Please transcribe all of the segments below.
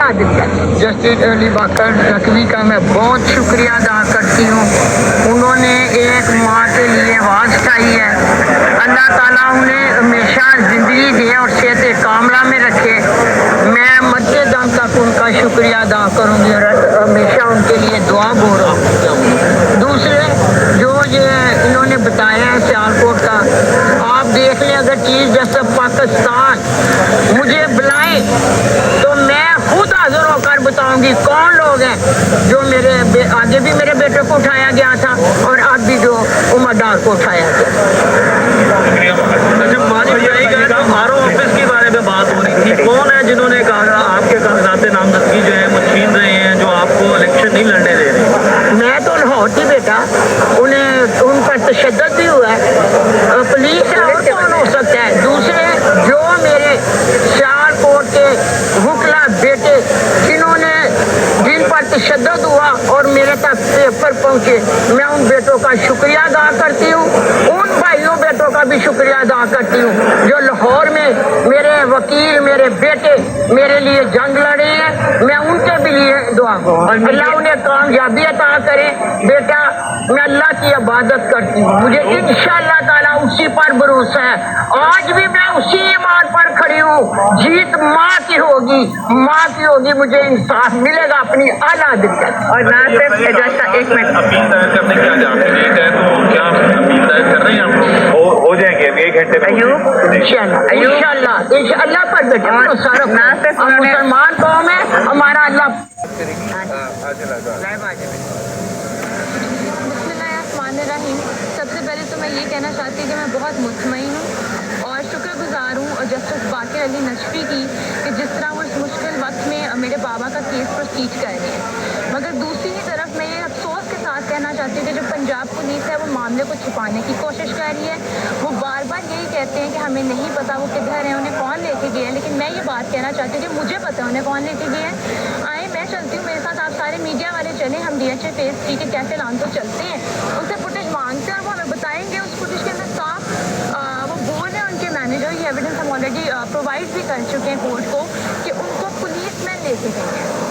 Justice Ali बकर नकवी का मैं बहुत शुक्रिया अदा करती हूँ। उन्होंने एक माँ के लिए आवाज़ उठाई है। अल्लाह ताला उन्हें हमेशा ज़िंदगी दे और सेहत कामला में रखे। मैं मरते दम तक उनका शुक्रिया अदा करूँगी और हमेशा उनके लिए दुआ गो रहा हूँ। दूसरे जो ये इन्होंने बताया है सियालकोट का, आप देख लें, अगर चीज़ जैसे पाकिस्तान मुझे बुलाए तो मैं खुद हाजिर होकर बताऊंगी कौन लोग हैं जो मेरे आगे भी मेरे बेटे को उठाया गया था और अब भी जो उमर डार को उठाया गया। आरओ ऑफिस के बारे में बात हो रही थी, कौन है जिन्होंने कहा आपके कागजात नामजदगी जो है वो छीन रहे हैं, जो आपको इलेक्शन नहीं लड़ने दे रहे? मैं तो लाहौर थी बेटा, उन्हें उन पर तशद्दुद भी हुआ है, पुलिस है और कौन हो सकता है। दूसरे जो मेरे सियालकोट के वकला बेटे जिन पर तशद्दुद हुआ और मेरे तक पेपर पहुंचे, मैं उन बेटों का शुक्रिया अदा करती हूँ। उन भाइयों बेटों का भी शुक्रिया अदा करती हूँ जो लाहौर में मेरे वकील मेरे बेटे मेरे लिए जंग लड़े हैं। मैं उनके भी लिए दुआ करूँ, अल्लाह उन्हें कामयाबी अता करे। बेटा, मैं अल्लाह की इबादत करती हूँ, मुझे इंशाअल्लाह ताला उसी पर भरोसा है। आज भी मैं उसी ईमान पर खड़ी हूँ। जीत माँ की होगी, मुझे इंसाफ मिलेगा अपनी आला दिक्कत। और ना सिर्फ एक मिनट, अपील दायर करने की आज आखिरी डेट है, तो क्या अपील दायर कर रहे हैं आप लोग? हो जाएंगे अभी 1 घंटे में इंशाअल्लाह पर बेटे ना सिर्फ हम मुसलमान कौम है, हमारा अल्लाह। बिस्मिल्लाहिर्रहमानिर्रहीम। सबसे पहले तो मैं ये कहना चाहती हूँ कि मैं बहुत मुतमईन हूँ और शुक्रगुजार हूँ और जस्टिस बाकर अली नजफी की कि जिस तरह वो इस मुश्किल वक्त में मेरे बाबा का केस प्रोसीड कर रही है। मगर दूसरी ही तरफ मैं ये अफसोस के साथ कहना चाहती हूँ कि जो पंजाब पुलिस है वो मामले को छुपाने की कोशिश कर रही है। वो बार बार यही कहते हैं कि हमें नहीं पता वो किधर है, उन्हें कौन लेके गया है, लेकिन मैं ये बात कहना चाहती हूँ कि मुझे पता है उन्हें कौन लेके गया है। आए मैं चलती हूँ, मेरे साथ आप सारे मीडिया वाले चलें, हम DHA फेज 3 के कैसे लान तो चलते हैं, उनसे फुटेज मांगते हैं और वो हमें बताएंगे। उस फुटेज के अंदर साफ वो बोल रहे हैं उनके मैनेजर, ये एविडेंस हम ऑलरेडी प्रोवाइड भी कर चुके हैं कोर्ट को कि उनको पुलिस मैन लेके गए हैं।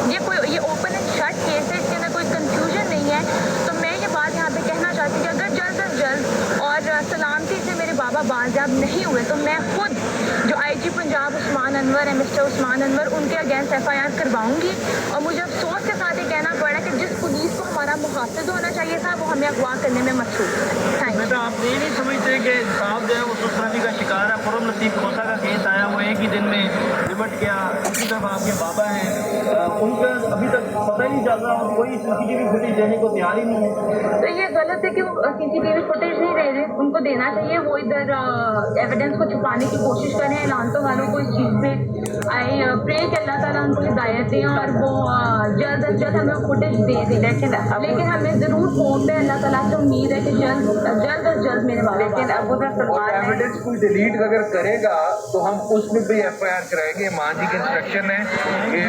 ये ओपन एंड शट केस है, इसके अंदर कोई कंफ्यूजन नहीं है। तो मैं ये बात यहाँ पे कहना चाहती हूँ कि अगर जल्द अज जल्द और सलामती से मेरे बाबा बाजियाब नहीं हुए तो मैं खुद जो IG पंजाब उस्मान अनवर है, मिस्टर उस्मान अनवर, उनके अगेंस्ट FIR करवाऊंगी। और मुझे अफसोस के साथ ये कहना पड़ा कि जिस पुलिस को हमारा मुहाफिज होना चाहिए था वो हमें अगवा करने में मसरूफ है। Thank you. आप ये नहीं समझते कि साहब जो है वो सुसरानी का शिकार है? पुरम नसीब खोसा का केस आया, वो एक ही दिन में निपट गया। दूसरी तरफ आपके बाबा हैं, उनका अभी तक पता ही नहीं चल रहा, कोई CCTV फुटेज देने को तैयार ही नहीं है। तो ये गलत है कि वो CCTV फुटेज नहीं दे रहे, उनको देना चाहिए। वो इधर एविडेंस को छुपाने की कोशिश कर रहे हैं। लानतों वालों को इस चीज़ पे आई प्रे कि अल्लाह ताला उनको हिदायत दें और वो जल्द अज जल्द हमें फुटेज दे दें। लेकिन हमें ज़रूर होप है, अल्लाह ताला से उम्मीद है कि जल्द अज जल्द मेरे बाबा। लेकिन अब एविडेंस कोई डिलीट अगर करेगा तो हम उसमें भी FIR कराएंगे। मां जी की इंस्ट्रक्शन है कि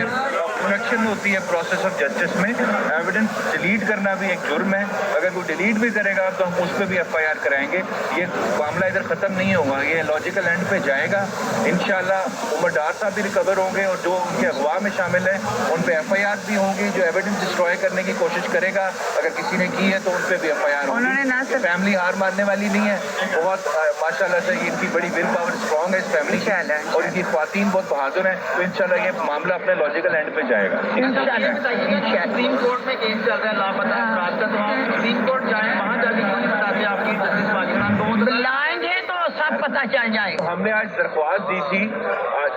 प्रोडक्शन होती है प्रोसेस ऑफ जस्टिस में, एविडेंस डिलीट करना भी एक जुर्म है। अगर कोई डिलीट भी करेगा तो हम उस पर भी FIR कराएंगे। ये मामला इधर ख़त्म नहीं होगा, ये लॉजिकल एंड पे जाएगा। इंशाल्लाह उमर डार साहब भी रिकवर होंगे और जो उनके अगवा में शामिल है उन पर FIR भी होंगी। जो एविडेंस डिस्ट्रॉय करने की कोशिश करेगा अगर किसी ने की है तो उन पर भी FIR होगी। फैमिली हार मानने वाली नहीं है, बहुत माशाल्लाह से इनकी बड़ी विल पावर स्ट्रॉन्ग है इस फैमिली की और इनकी ख्वातीन बहुत बहादुर हैं। तो इंशाल्लाह ये मामला अपने लॉजिकल एंड पे जाएगा। सुप्रीम कोर्ट में केस चल रहा है लापता अफराद का, तो आप सुप्रीम कोर्ट जाए, वहाँ जाके क्यों नहीं बताते आपकी जस्टिस पाकिस्तान को? लाएंगे तो सब पता चल जाएगा। हमने आज दरख्वास्त दी थी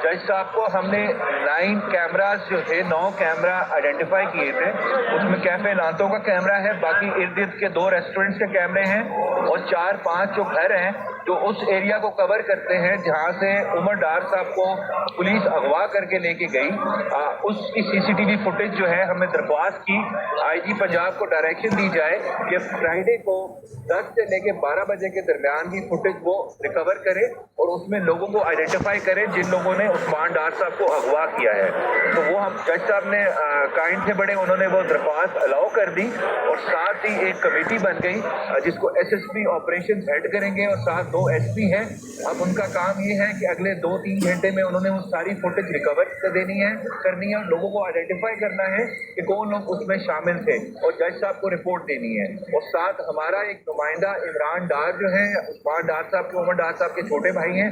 जज साहब को। हमने 9 कैमरास जो थे 9 कैमरा आइडेंटिफाई किए थे, उसमें कैफे लांतों का कैमरा है, बाकी इर्द गिर्द के 2 रेस्टोरेंट्स के कैमरे हैं और 4-5 जो घर हैं जो उस एरिया को कवर करते हैं जहां से उमर डार साहब को पुलिस अगवा करके लेके गई। उसकी CCTV फुटेज जो है हमने दरख्वास्त की IG पंजाब को डायरेक्शन दी जाए कि फ्राइडे को 10 से लेके 12 बजे के दरमियान की फुटेज वो रिकवर करे और उसमें लोगों को आइडेंटिफाई करे जिन लोगों ने उस्मान डार साहब को अगवा किया है। तो वो हम जज साहब ने काइंड थे बड़े, उन्होंने वो दरख्वास्त अलाउ कर दी और साथ ही एक कमेटी बन गई जिसको SSP ऑपरेशन हेड करेंगे और साथ 2 दो एसपी हैं। अब उनका काम ये है कि अगले 2-3 घंटे में उन्होंने वो सारी फुटेज रिकवर करनी है और लोगों को आइडेंटिफाई करना है कि कौन लोग उसमें शामिल थे और जज साहब को रिपोर्ट देनी है। और साथ हमारा एक नुमाइंदा इमरान डार जो है, उस्मान डार साहब के, उमर डार साहब के छोटे भाई हैं,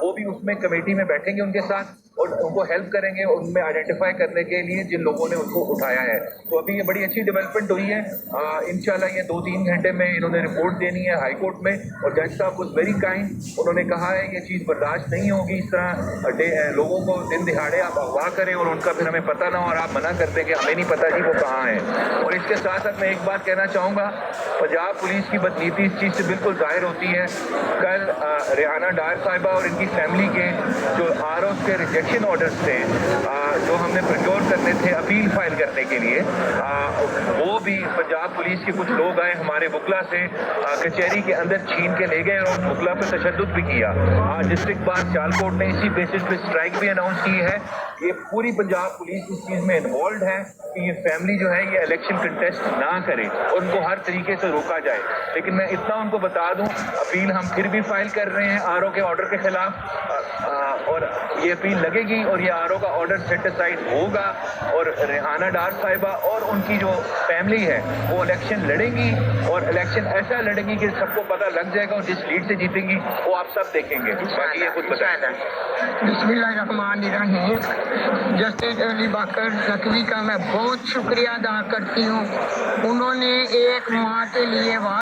वो भी उसमें कमेटी में बैठेंगे उनके साथ और उनको हेल्प करेंगे उनमें आइडेंटिफाई करने के लिए जिन लोगों ने उसको उठाया है। तो अभी ये बड़ी अच्छी डेवलपमेंट हुई है। इंशाल्लाह ये 2-3 घंटे में इन्होंने रिपोर्ट देनी है हाई कोर्ट में और जज साहब वाज वेरी काइंड। उन्होंने कहा है ये चीज़ बर्दाश्त नहीं होगी, इस तरह लोगों को दिन दिहाड़े आप अगवा करें और उनका फिर हमें पता ना हो और आप मना कर दें कि हमें नहीं पता जी वो कहाँ है। और इसके साथ साथ मैं एक बात कहना चाहूँगा, पंजाब पुलिस की बदनीति इस चीज़ से बिल्कुल जाहिर होती है। कल रेहाना डार साहिबा और इनकी फैमिली के जो ROs के रिजेक्शन ऑर्डर्स थे जो हमने प्रोक्योर करने थे अपील फाइल करने के लिए, वो भी पंजाब पुलिस के कुछ लोग आए हमारे वकला से कचहरी के अंदर छीन के ले गए और वकला पर तशद्दुद भी किया। डिस्ट्रिक्ट बार सियालकोट ने इसी बेसिस पे स्ट्राइक भी अनाउंस की है। ये पूरी पंजाब पुलिस इस चीज़ में इन्वॉल्व है कि ये फैमिली जो है ये इलेक्शन कंटेस्ट ना करे और उनको हर तरीके से रोका जाए। लेकिन मैं इतना उनको बता दूं, अपील हम फिर भी फाइल कर रहे हैं RO के ऑर्डर के खिलाफ और ये अपील लगेगी और ये RO का ऑर्डर सेट असाइड होगा और रेहाना डार साहिबा और उनकी जो फैमिली है वो इलेक्शन लड़ेंगी और इलेक्शन ऐसा लड़ेंगी कि सबको पता लग जाएगा और जिस लीड से जीतेंगी वो आप सब देखेंगे। बाकी ये खुद बताएं। बिस्मिल्लाहिर्रहमानिर्रहीम। जस्टिस अली बकर नकवी का मैं बहुत शुक्रिया अदा करती हूँ। उन्होंने एक माँ के लिए